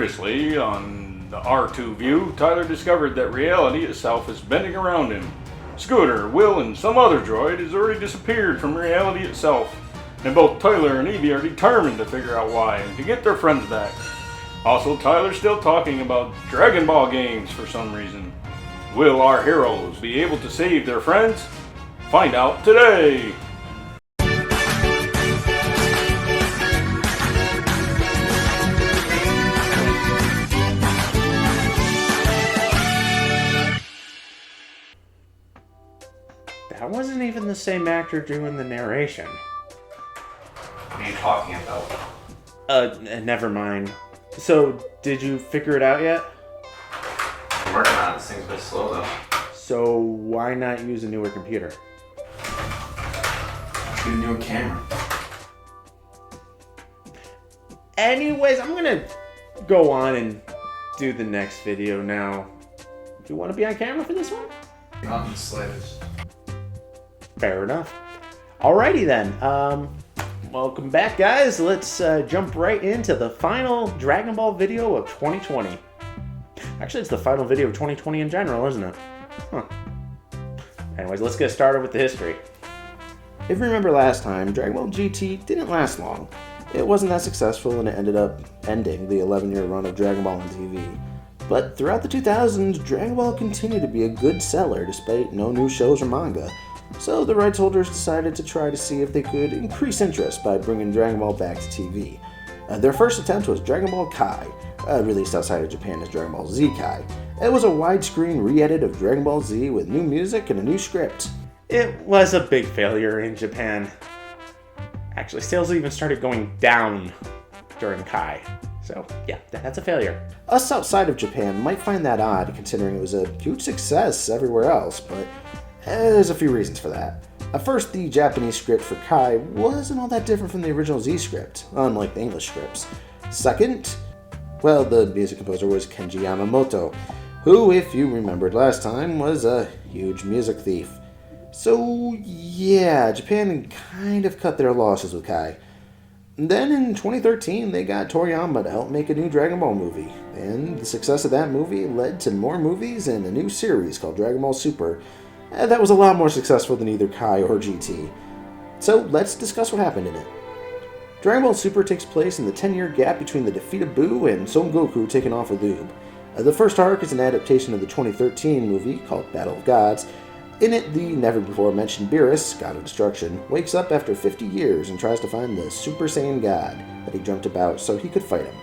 Previously, on the R2view, Tyler discovered that reality itself is bending around him. Scooter, Will, and some other droid has already disappeared from reality itself, and both Tyler and Evie are determined to figure out why and to get their friends back. Also, Tyler's still talking about Dragon Ball games for some reason. Will our heroes be able to save their friends? Find out today! That wasn't even the same actor doing the narration. What are you talking about? Never mind. So, did you figure it out yet? I'm working on it. This thing's a bit slow, though. So, why not use a newer computer? Get a newer camera. Anyways, I'm gonna go on and do the next video now. Do you want to be on camera for this one? Not in the slightest. Fair enough. Alrighty then. Welcome back, guys. Let's jump right into the final Dragon Ball video of 2020. Actually, it's the final video of 2020 in general, isn't it? Huh. Anyways, let's get started with the history. If you remember last time, Dragon Ball GT didn't last long. It wasn't that successful and it ended up ending the 11-year run of Dragon Ball on TV. But throughout the 2000s, Dragon Ball continued to be a good seller despite no new shows or manga. So the rights holders decided to try to see if they could increase interest by bringing Dragon Ball back to TV. Their first attempt was Dragon Ball Kai, released outside of Japan as Dragon Ball Z Kai. It was a widescreen re-edit of Dragon Ball Z with new music and a new script. It was a big failure in Japan. Actually, sales even started going down during Kai. So, yeah, that's a failure. Us outside of Japan might find that odd, considering it was a huge success everywhere else, but there's a few reasons for that. At first, the Japanese script for Kai wasn't all that different from the original Z script, unlike the English scripts. Second, well, the music composer was Kenji Yamamoto, who, if you remembered last time, was a huge music thief. So, yeah, Japan kind of cut their losses with Kai. Then in 2013, they got Toriyama to help make a new Dragon Ball movie, and the success of that movie led to more movies and a new series called Dragon Ball Super. That was a lot more successful than either Kai or GT. So let's discuss what happened in it. Dragon Ball Super takes place in the 10-year gap between the defeat of Buu and Son Goku taking off with Lube. The first arc is an adaptation of the 2013 movie called Battle of Gods. In it, the never-before-mentioned Beerus, God of Destruction, wakes up after 50 years and tries to find the Super Saiyan God that he dreamt about so he could fight him.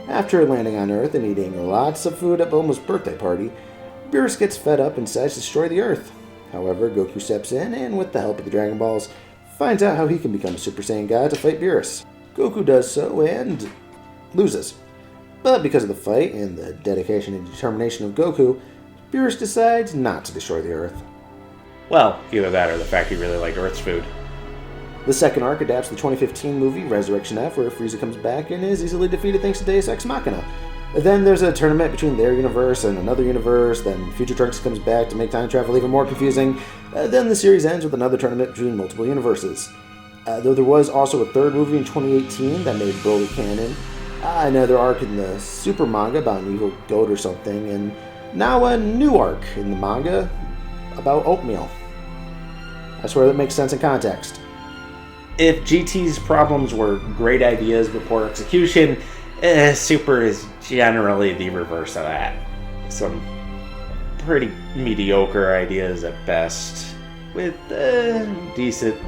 After landing on Earth and eating lots of food at Bulma's birthday party, Beerus gets fed up and decides to destroy the Earth. However, Goku steps in and, with the help of the Dragon Balls, finds out how he can become a Super Saiyan God to fight Beerus. Goku does so and loses. But because of the fight and the dedication and determination of Goku, Beerus decides not to destroy the Earth. Well, either that or the fact he really liked Earth's food. The second arc adapts the 2015 movie Resurrection F, where Frieza comes back and is easily defeated thanks to Deus Ex Machina. Then there's a tournament between their universe and another universe, then Future Trunks comes back to make time travel even more confusing, then the series ends with another tournament between multiple universes. Though there was also a third movie in 2018 that made Broly canon, another arc in the Super manga about an evil goat or something, and now a new arc in the manga about oatmeal. I swear that makes sense in context. If GT's problems were great ideas but poor execution, Super is generally the reverse of that. Some pretty mediocre ideas at best, with decent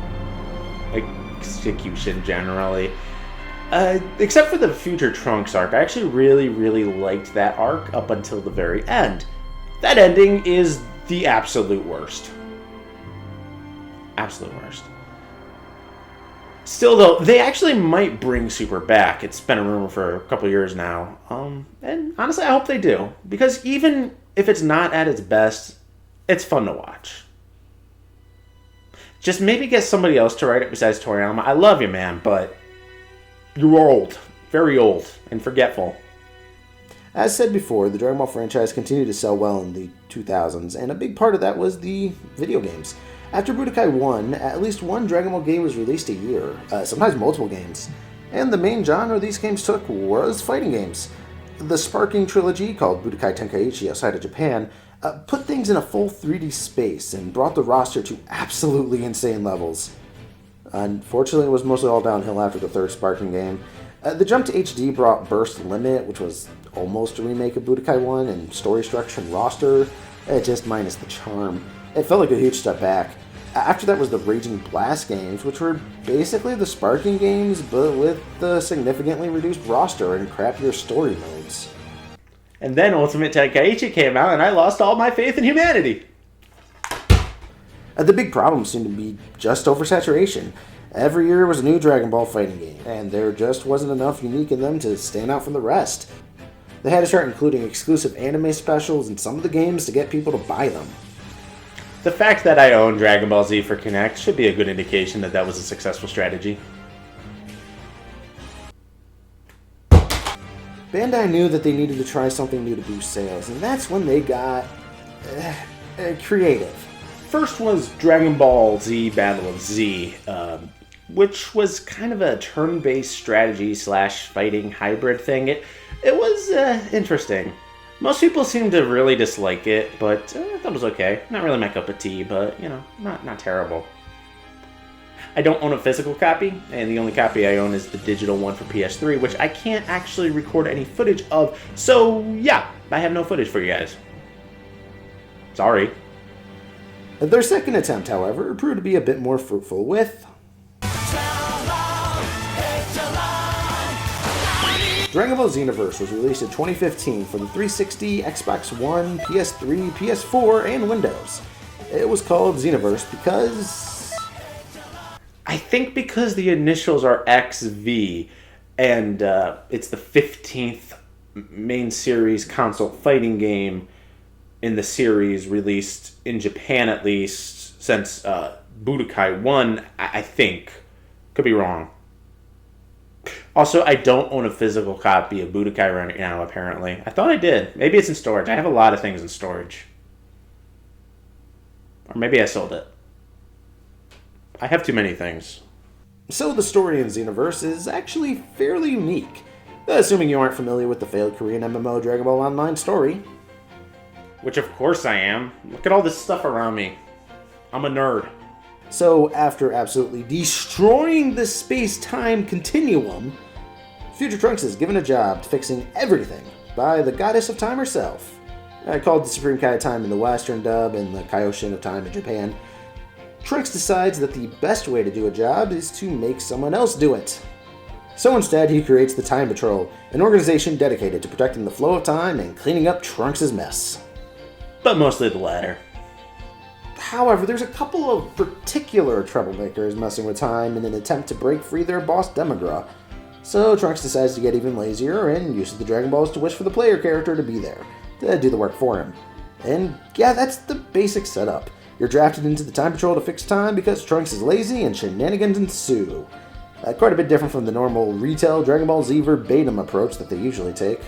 execution generally. Except for the Future Trunks arc, I actually really liked that arc up until the very end. That ending is the absolute worst. Absolute worst. Still, though, they actually might bring Super back. It's been a rumor for a couple years now. And honestly, I hope they do. Because even if it's not at its best, it's fun to watch. Just maybe get somebody else to write it besides Toriyama. I love you, man, but you're old. Very old and forgetful. As said before, the Dragon Ball franchise continued to sell well in the 2000s, and a big part of that was the video games. After Budokai 1, at least one Dragon Ball game was released a year, sometimes multiple games. And the main genre these games took was fighting games. The Sparking trilogy, called Budokai Tenkaichi outside of Japan, put things in a full 3D space and brought the roster to absolutely insane levels. Unfortunately, it was mostly all downhill after the third Sparking game. The jump to HD brought Burst Limit, which was almost a remake of Budokai 1, and story structure and roster, just minus the charm. It felt like a huge step back. After that was the Raging Blast games, which were basically the Sparking games, but with the significantly reduced roster and crappier story modes. And then Ultimate Tenkaichi came out, and I lost all my faith in humanity. The big problem seemed to be just oversaturation. Every year was a new Dragon Ball fighting game, and there just wasn't enough unique in them to stand out from the rest. They had to start including exclusive anime specials in some of the games to get people to buy them. The fact that I own Dragon Ball Z for Kinect should be a good indication that that was a successful strategy. Bandai knew that they needed to try something new to boost sales, and that's when they got creative. First was Dragon Ball Z Battle of Z, which was kind of a turn-based strategy / fighting hybrid thing. It was interesting. Most people seem to really dislike it, but I thought it was okay. Not really my cup of tea, but, not terrible. I don't own a physical copy, and the only copy I own is the digital one for PS3, which I can't actually record any footage of, so yeah, I have no footage for you guys. Sorry. Their second attempt, however, proved to be a bit more fruitful with Dragon Ball Xenoverse was released in 2015 for the 360, Xbox One, PS3, PS4, and Windows. It was called Xenoverse because... I think because the initials are XV, and it's the 15th main series console fighting game in the series, released in Japan at least, since Budokai 1, I think. Could be wrong. Also, I don't own a physical copy of Budokai right now, apparently. I thought I did. Maybe it's in storage. I have a lot of things in storage. Or maybe I sold it. I have too many things. So the story in Xenoverse is actually fairly unique, assuming you aren't familiar with the failed Korean MMO Dragon Ball Online story. Which of course I am. Look at all this stuff around me. I'm a nerd. So after absolutely destroying the space-time continuum, Future Trunks is given a job fixing everything by the Goddess of Time herself. Called the Supreme Kai of Time in the Western dub and the Kaioshin of Time in Japan. Trunks decides that the best way to do a job is to make someone else do it. So instead, he creates the Time Patrol, an organization dedicated to protecting the flow of time and cleaning up Trunks' mess. But mostly the latter. However, there's a couple of particular troublemakers messing with time in an attempt to break free their boss Demigra. So Trunks decides to get even lazier and uses the Dragon Balls to wish for the player character to be there, to do the work for him. And yeah, that's the basic setup. You're drafted into the Time Patrol to fix time because Trunks is lazy and shenanigans ensue. Quite a bit different from the normal retail Dragon Ball Z verbatim approach that they usually take.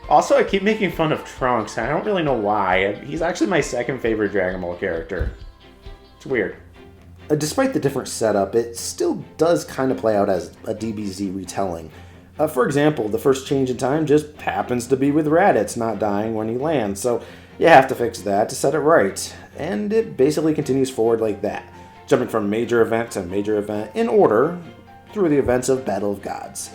Also, I keep making fun of Trunks. I don't really know why. He's actually my second favorite Dragon Ball character. It's weird. Despite the different setup, it still does kind of play out as a DBZ retelling. For example, the first change in time just happens to be with Raditz not dying when he lands, so you have to fix that to set it right. And it basically continues forward like that, jumping from major event to major event in order through the events of Battle of Gods.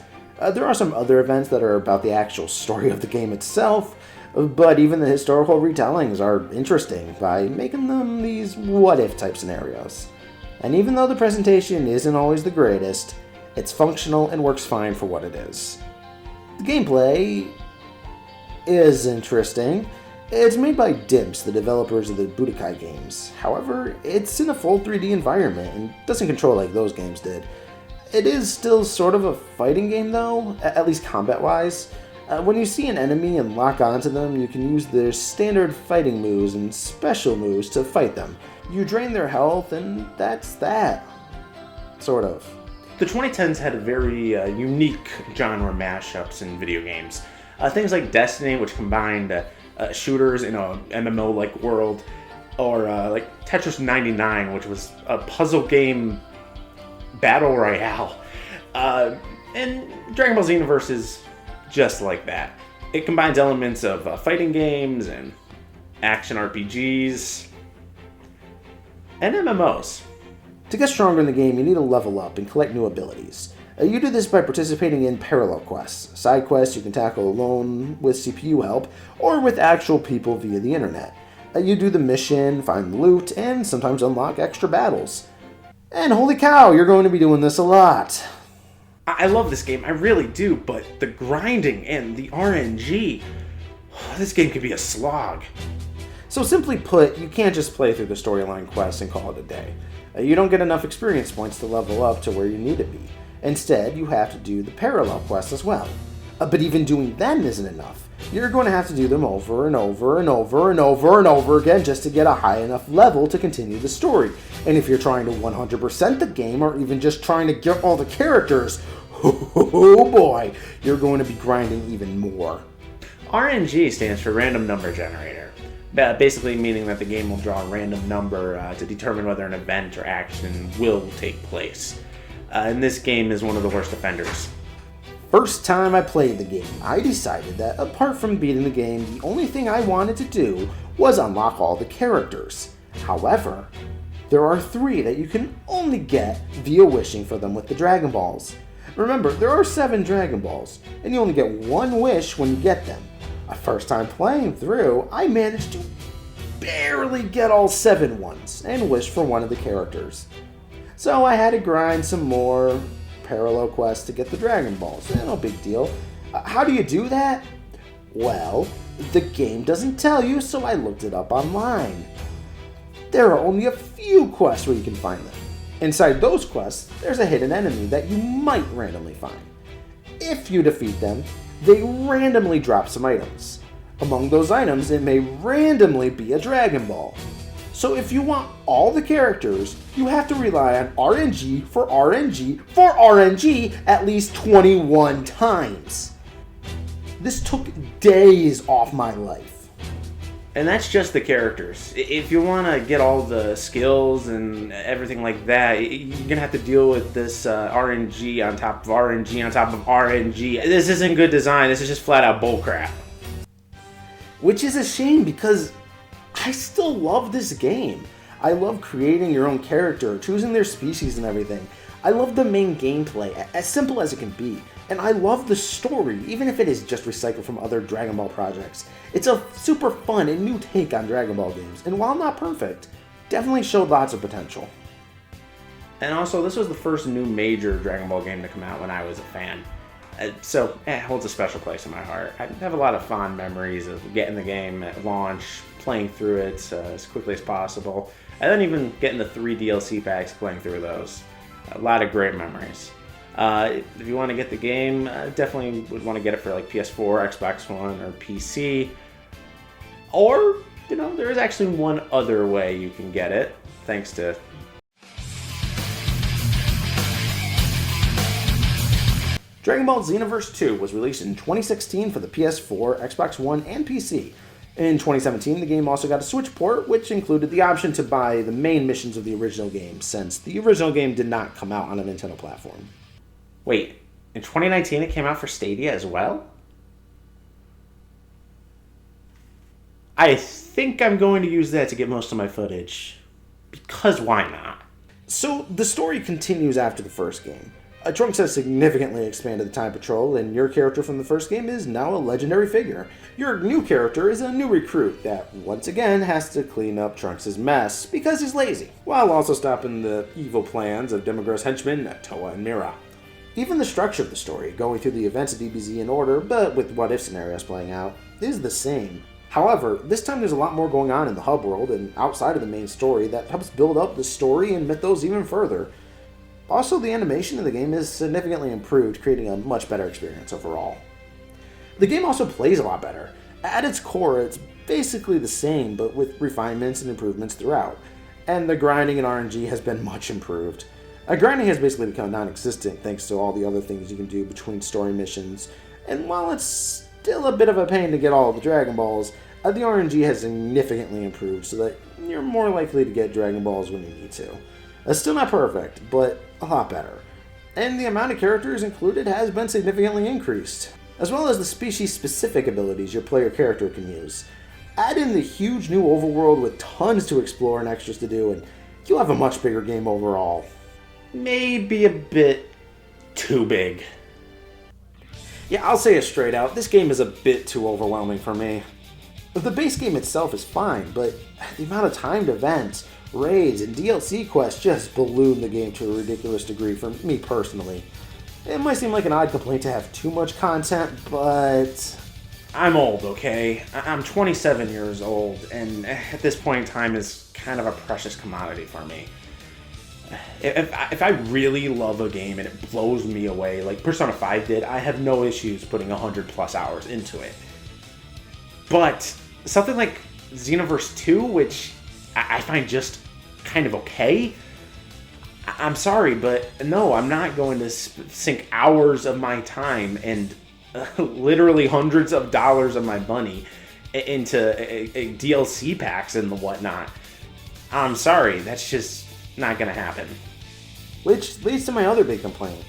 There are some other events that are about the actual story of the game itself, but even the historical retellings are interesting by making them these what-if type scenarios. And even though the presentation isn't always the greatest, it's functional and works fine for what it is. The gameplay is interesting. It's made by Dimps, the developers of the Budokai games. However, it's in a full 3D environment and doesn't control like those games did. It is still sort of a fighting game though, at least combat-wise. When you see an enemy and lock onto them, you can use their standard fighting moves and special moves to fight them. You drain their health, and that's that. Sort of. The 2010s had very unique genre mashups in video games. Things like Destiny, which combined shooters in a MMO-like world, or like Tetris 99, which was a puzzle game battle royale. And Dragon Ball Xenoverse is just like that. It combines elements of fighting games and action RPGs and MMOs. To get stronger in the game, you need to level up and collect new abilities. You do this by participating in parallel quests. Side quests you can tackle alone with CPU help, or with actual people via the internet. You do the mission, find the loot, and sometimes unlock extra battles. And holy cow, you're going to be doing this a lot. I love this game, I really do, but the grinding and the RNG, this game could be a slog. So simply put, you can't just play through the storyline quests and call it a day. You don't get enough experience points to level up to where you need to be. Instead, you have to do the parallel quests as well. But even doing them isn't enough. You're going to have to do them over and over and over and over and over again just to get a high enough level to continue the story. And if you're trying to 100% the game, or even just trying to get all the characters, oh boy, you're going to be grinding even more. RNG stands for Random Number Generator, basically meaning that the game will draw a random number to determine whether an event or action will take place. And this game is one of the worst offenders. First time I played the game, I decided that apart from beating the game, the only thing I wanted to do was unlock all the characters. However, there are 3 that you can only get via wishing for them with the Dragon Balls. Remember, there are 7 Dragon Balls, and you only get 1 wish when you get them. A first time playing through, I managed to barely get all 7 once, and wish for one of the characters. So I had to grind some more parallel quests to get the Dragon Balls. No big deal. How do you do that? Well, the game doesn't tell you, so I looked it up online. There are only a few quests where you can find them. Inside those quests, there's a hidden enemy that you might randomly find. If you defeat them, they randomly drop some items. Among those items, it may randomly be a Dragon Ball. So if you want all the characters, you have to rely on RNG for RNG for RNG at least 21 times. This took days off my life. And that's just the characters. If you want to get all the skills and everything like that, you're going to have to deal with this RNG on top of RNG on top of RNG. This isn't good design, this is just flat out bullcrap. Which is a shame because I still love this game. I love creating your own character, choosing their species and everything. I love the main gameplay, as simple as it can be. And I love the story, even if it is just recycled from other Dragon Ball projects. It's a super fun and new take on Dragon Ball games, and while not perfect, definitely showed lots of potential. And also, this was the first new major Dragon Ball game to come out when I was a fan. So it holds a special place in my heart. I have a lot of fond memories of getting the game at launch, playing through it as quickly as possible, and then even getting the 3 DLC packs, playing through those. A lot of great memories. If you want to get the game, definitely would want to get it for like PS4, Xbox One, or PC. Or, there is actually one other way you can get it, thanks to Dragon Ball Xenoverse 2 was released in 2016 for the PS4, Xbox One, and PC. In 2017, the game also got a Switch port, which included the option to buy the main missions of the original game, since the original game did not come out on a Nintendo platform. Wait, in 2019 it came out for Stadia as well? I think I'm going to use that to get most of my footage. Because why not? So, the story continues after the first game. Trunks has significantly expanded the Time Patrol, and your character from the first game is now a legendary figure. Your new character is a new recruit that, once again, has to clean up Trunks' mess because he's lazy, while also stopping the evil plans of Demogor's henchmen, Toa and Mira. Even the structure of the story, going through the events of DBZ in order, but with what-if scenarios playing out, is the same. However, this time there's a lot more going on in the hub world and outside of the main story that helps build up the story and mythos even further. Also, the animation of the game is significantly improved, creating a much better experience overall. The game also plays a lot better. At its core, it's basically the same, but with refinements and improvements throughout. And the grinding and RNG has been much improved. Grinding has basically become non-existent thanks to all the other things you can do between story missions, and while it's still a bit of a pain to get all of the Dragon Balls, the RNG has significantly improved so that you're more likely to get Dragon Balls when you need to. It's still not perfect, but a lot better. And the amount of characters included has been significantly increased. as well as the species-specific abilities your player character can use. Add in the huge new overworld with tons to explore and extras to do, and you'll have a much bigger game overall. Maybe a bit too big. Yeah, I'll say it straight out, this game is a bit too overwhelming for me. The base game itself is fine, but the amount of timed events, raids, and DLC quests just balloon the game to a ridiculous degree for me personally. It might seem like an odd complaint to have too much content, but I'm old, okay? I'm 27 years old, and at this point in time is kind of a precious commodity for me. If I really love a game and it blows me away, like Persona 5 did, I have no issues putting 100+ hours into it. But something like Xenoverse 2, which I find just kind of okay, I'm sorry, but no, I'm not going to sink hours of my time and literally hundreds of dollars of my money into a DLC packs and whatnot. I'm sorry, that's just not gonna happen. which leads to my other big complaint.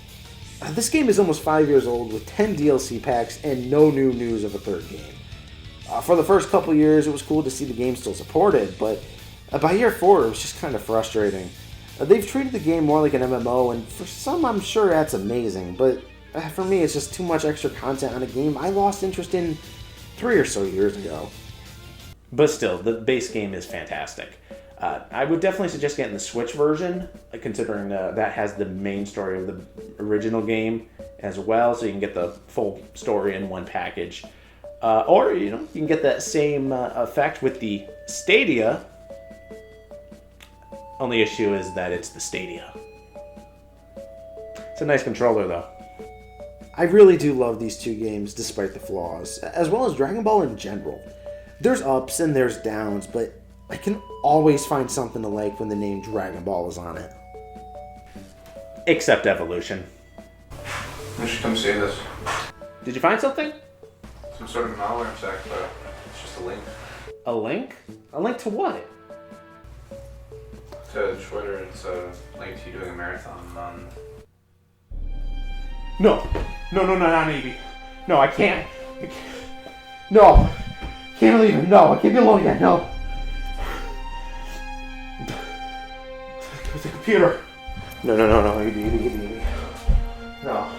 This game is almost 5 years old with 10 DLC packs and no new news of a third game. For the first couple years, it was cool to see the game still supported, but by year 4, it was just kind of frustrating. They've treated the game more like an MMO, and for some, I'm sure that's amazing, but for me, it's just too much extra content on a game I lost interest in 3 or so years ago. But still, the base game is fantastic. I would definitely suggest getting the Switch version, considering that has the main story of the original game as well, so you can get the full story in one package. Or, you can get that same effect with the Stadia. Only issue is that it's the Stadia. It's a nice controller, though. I really do love these two games despite the flaws, as well as Dragon Ball in general. There's ups and there's downs, but I can always find something to like when the name Dragon Ball is on it. Except Evolution. You should come see this. Did you find something? Some sort of malware attack, but it's just a link A link? A link to what? to Twitter. It's a link to you doing a marathon on. No, not Evie. No, I can't. No. Can't leave him. No, I can't be alone yet. No. With the computer. No, Evie. No.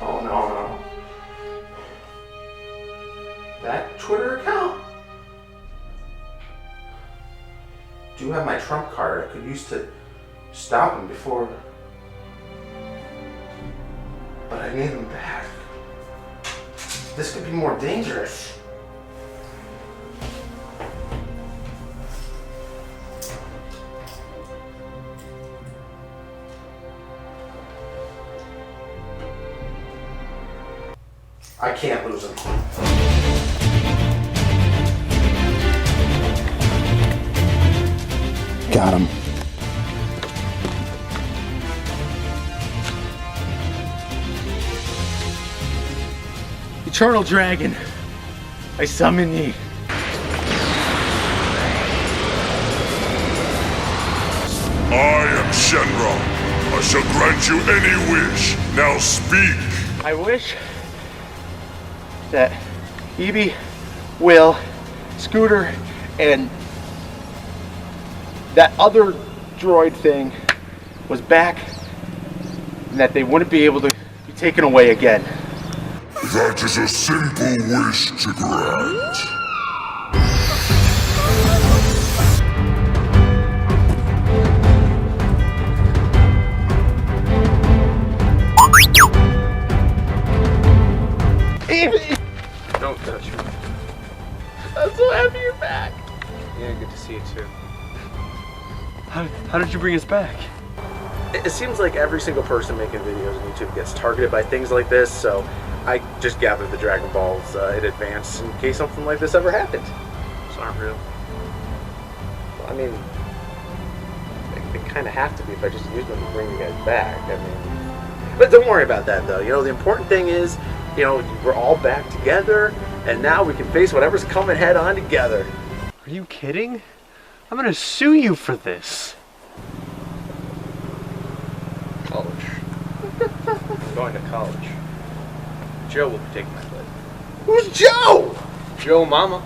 Oh, no. That Twitter account? Do you have my trump card I could use to stop him before? But I need him back. This could be more dangerous. I can't lose him. Got him. Eternal Dragon, I summon thee. I am Shenron. I shall grant you any wish. Now speak. I wish that Evie, Will, Scooter, and that other droid thing was back and that they wouldn't be able to be taken away again. That is a simple wish to grant. Evie! Don't touch me. I'm so happy you're back. Yeah, good to see you too. How did you bring us back? It seems like every single person making videos on YouTube gets targeted by things like this, so I just gathered the Dragon Balls in advance in case something like this ever happened. Those aren't real. I mean, they kind of have to be if I just use them to bring you guys back. I mean, but don't worry about that though. The important thing is, we're all back together, and now we can face whatever's coming head on together. Are you kidding? I'm gonna sue you for this. College. I'm going to college. Joe will be taking my place. Who's Joe? Joe Mama.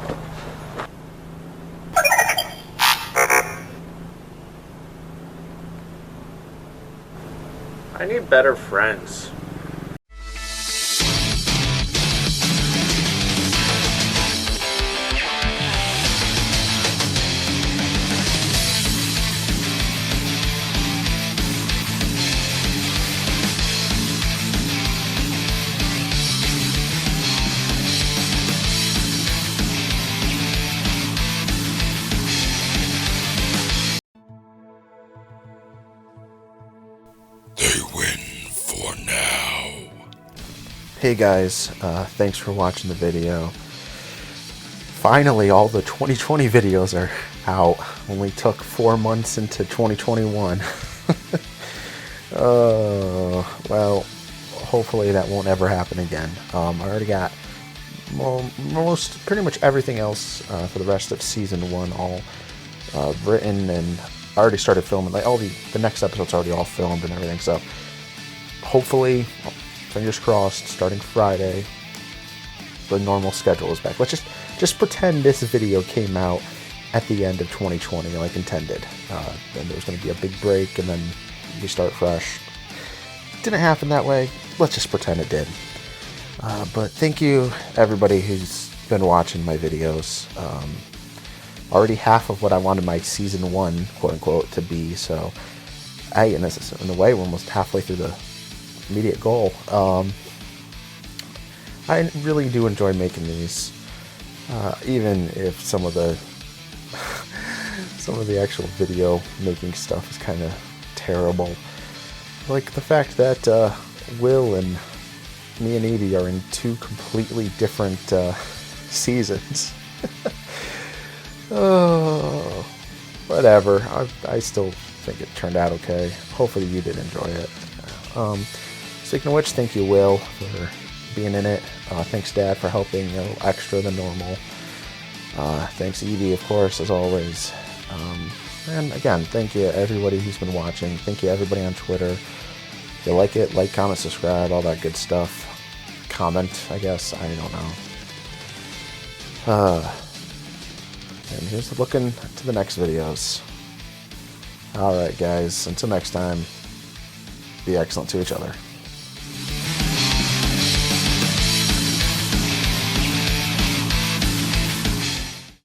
I need better friends. They win for now. Hey guys, thanks for watching the video. Finally, all the 2020 videos are out. Only took 4 months into 2021. Well, hopefully that won't ever happen again. I already got pretty much everything else for the rest of season 1 all written, and I already started filming. Like all the next episode's already all filmed and everything. So hopefully, fingers crossed, starting Friday, the normal schedule is back. Let's just pretend this video came out at the end of 2020 like intended. Then there was going to be a big break and then we start fresh. Didn't happen that way. Let's just pretend it did. But thank you everybody who's been watching my videos. Already half of what I wanted my season 1 quote unquote to be, so in a way we're almost halfway through the immediate goal. I really do enjoy making these, even if some of the actual video making stuff is kind of terrible. Like the fact that Will and me and Edie are in 2 completely different seasons. Oh, whatever. I still think it turned out okay. Hopefully you did enjoy it. Speaking of which, thank you, Will, for being in it. Thanks, Dad, for helping a little extra than normal. Thanks, Edie, of course, as always. And again, thank you everybody who's been watching. Thank you everybody on Twitter. If you like it, like, comment, subscribe, all that good stuff. Comment, I guess. I don't know. And here's looking to the next videos. Alright guys, until next time, be excellent to each other.